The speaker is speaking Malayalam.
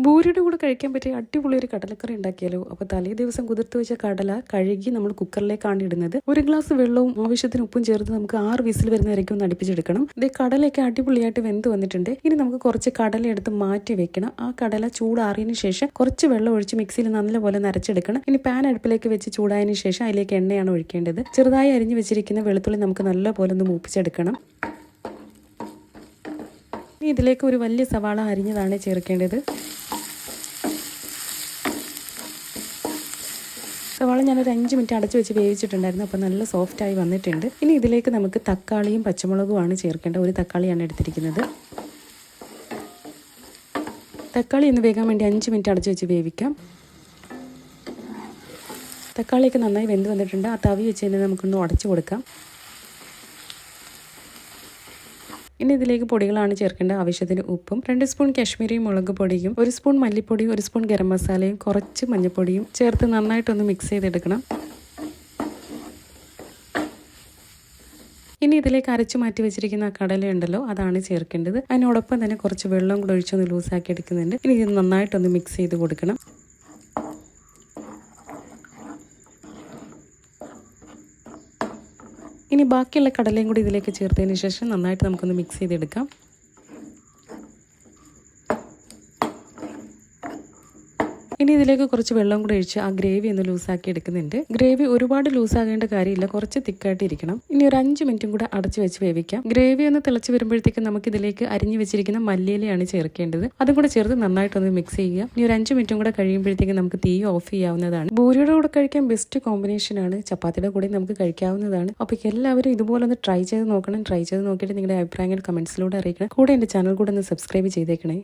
ബൂരിയുടെ കൂടെ കഴിക്കാൻ പറ്റിയ അടിപൊളി ഒരു കടലക്കറി ഉണ്ടാക്കിയാലോ. അപ്പോൾ തലേ ദിവസം കുതിർത്ത് വെച്ച കടല കഴുകി നമ്മൾ കുക്കറിലേക്കാണ് ഇടുന്നത്. ഒരു ഗ്ലാസ് വെള്ളവും ആവശ്യത്തിന് ഉപ്പും ചേർത്ത് നമുക്ക് 6 വിസിൽ വരുന്നവരേക്കും ഒന്ന് അടുപ്പിച്ചെടുക്കണം. ഇത് കടലയൊക്കെ അടിപൊളിയായിട്ട് വെന്ത് വന്നിട്ടുണ്ട്. ഇനി നമുക്ക് കുറച്ച് കടല എടുത്ത് മാറ്റി വെക്കണം. ആ കടല ചൂടാറിയതിനു ശേഷം കുറച്ച് വെള്ളം ഒഴിച്ച് മിക്സിയിൽ നല്ലപോലെ നരച്ചെടുക്കണം. ഇനി പാൻ അടുപ്പിലേക്ക് വെച്ച് ചൂടായതിനു ശേഷം അതിലേക്ക് എണ്ണയാണ് ഒഴിക്കേണ്ടത്. ചെറുതായി അരിഞ്ഞു വെച്ചിരിക്കുന്ന വെളുത്തുള്ളി നമുക്ക് നല്ലപോലെ ഒന്ന് മൂപ്പിച്ചെടുക്കണം. ഇനി ഇതിലേക്ക് ഒരു വലിയ സവാള അരിഞ്ഞതാണ് ചേർക്കേണ്ടത്. സവാള ഞാനൊരു 5 മിനിറ്റ് അടച്ചു വെച്ച് വേവിച്ചിട്ടുണ്ടായിരുന്നു. അപ്പോൾ നല്ല സോഫ്റ്റായി വന്നിട്ടുണ്ട്. ഇനി ഇതിലേക്ക് നമുക്ക് തക്കാളിയും പച്ചമുളകുമാണ് ചേർക്കേണ്ടത്. ഒരു തക്കാളിയാണ് എടുത്തിരിക്കുന്നത്. തക്കാളി ഒന്ന് വേകാൻ വേണ്ടി 5 മിനിറ്റ് അടച്ചു വെച്ച് വേവിക്കാം. തക്കാളിയൊക്കെ നന്നായി വെന്ത് വന്നിട്ടുണ്ട്. ആ തവി വെച്ച് തന്നെ നമുക്കൊന്ന് ഉടച്ചു കൊടുക്കാം. ഇനി ഇതിലേക്ക് പൊടികളാണ് ചേർക്കേണ്ടത്. ആവശ്യത്തിന് ഉപ്പും, 2 സ്പൂൺ കാശ്മീരി മുളക് പൊടിയും, 1 സ്പൂൺ മല്ലിപ്പൊടിയും, 1 സ്പൂൺ ഗരം മസാലയും, കുറച്ച് മഞ്ഞൾപ്പൊടിയും ചേർത്ത് നന്നായിട്ടൊന്ന് മിക്സ് ചെയ്തെടുക്കണം. ഇനി ഇതിലേക്ക് അരച്ചു മാറ്റി വെച്ചിരിക്കുന്ന കടലയുണ്ടല്ലോ, അതാണ് ചേർക്കേണ്ടത്. അതിനോടൊപ്പം തന്നെ കുറച്ച് വെള്ളം കൂടെ ഒഴിച്ചൊന്ന് ലൂസാക്കി എടുക്കുന്നുണ്ട്. ഇനി ഇത് നന്നായിട്ടൊന്ന് മിക്സ് ചെയ്ത് കൊടുക്കണം. ഇനി ബാക്കിയുള്ള കടലയും കൂടി ഇതിലേക്ക് ചേർത്തതിന് ശേഷം നന്നായിട്ട് നമുക്കൊന്ന് മിക്സ് ചെയ്തെടുക്കാം. ഇനി ഇതിലേക്ക് കുറച്ച് വെള്ളം കൂടി ഒഴിച്ച് ആ ഗ്രേവി ഒന്ന് ലൂസാക്കി എടുക്കുന്നുണ്ട്. ഗ്രേവി ഒരുപാട് ലൂസാകേണ്ട കാര്യമില്ല, കുറച്ച് തിക്കായിട്ട് ഇരിക്കണം. ഇനി ഒരു 5 മിനിറ്റും കൂടെ അടച്ചു വെച്ച് വേവിക്കാം. ഗ്രേവി ഒന്ന് തിളച്ച് വരുമ്പോഴത്തേക്ക് നമുക്ക് ഇതിലേക്ക് അരിഞ്ഞു വെച്ചിരിക്കുന്ന മല്ലിയിലയാണ് ചേർക്കേണ്ടത്. അതും കൂടെ ചേർത്ത് നന്നായിട്ടൊന്ന് മിക്സ് ചെയ്യുക. ഇനി ഒരു 5 മിനിറ്റും കൂടെ കഴിയുമ്പോഴത്തേക്ക് നമുക്ക് തീ ഓഫ് ചെയ്യാവുന്നതാണ്. ബൂരിയുടെ കൂടെ കഴിക്കാൻ ബെസ്റ്റ് കോമ്പിനേഷനാണ്. ചപ്പാത്തിയുടെ കൂടെ നമുക്ക് കഴിക്കാവുന്നതാണ്. അപ്പോൾ എല്ലാവരും ഇതുപോലെ ഒന്ന് ട്രൈ ചെയ്ത് നോക്കണം. ട്രൈ ചെയ്ത് നോക്കിയിട്ട് നിങ്ങളുടെ അഭിപ്രായങ്ങൾ കമന്റ്സിലൂടെ അറിയിക്കണം. കൂടെ എൻ്റെ ചാനൽ കൂടെ ഒന്ന് സബ്സ്ക്രൈബ് ചെയ്തേക്കണേ.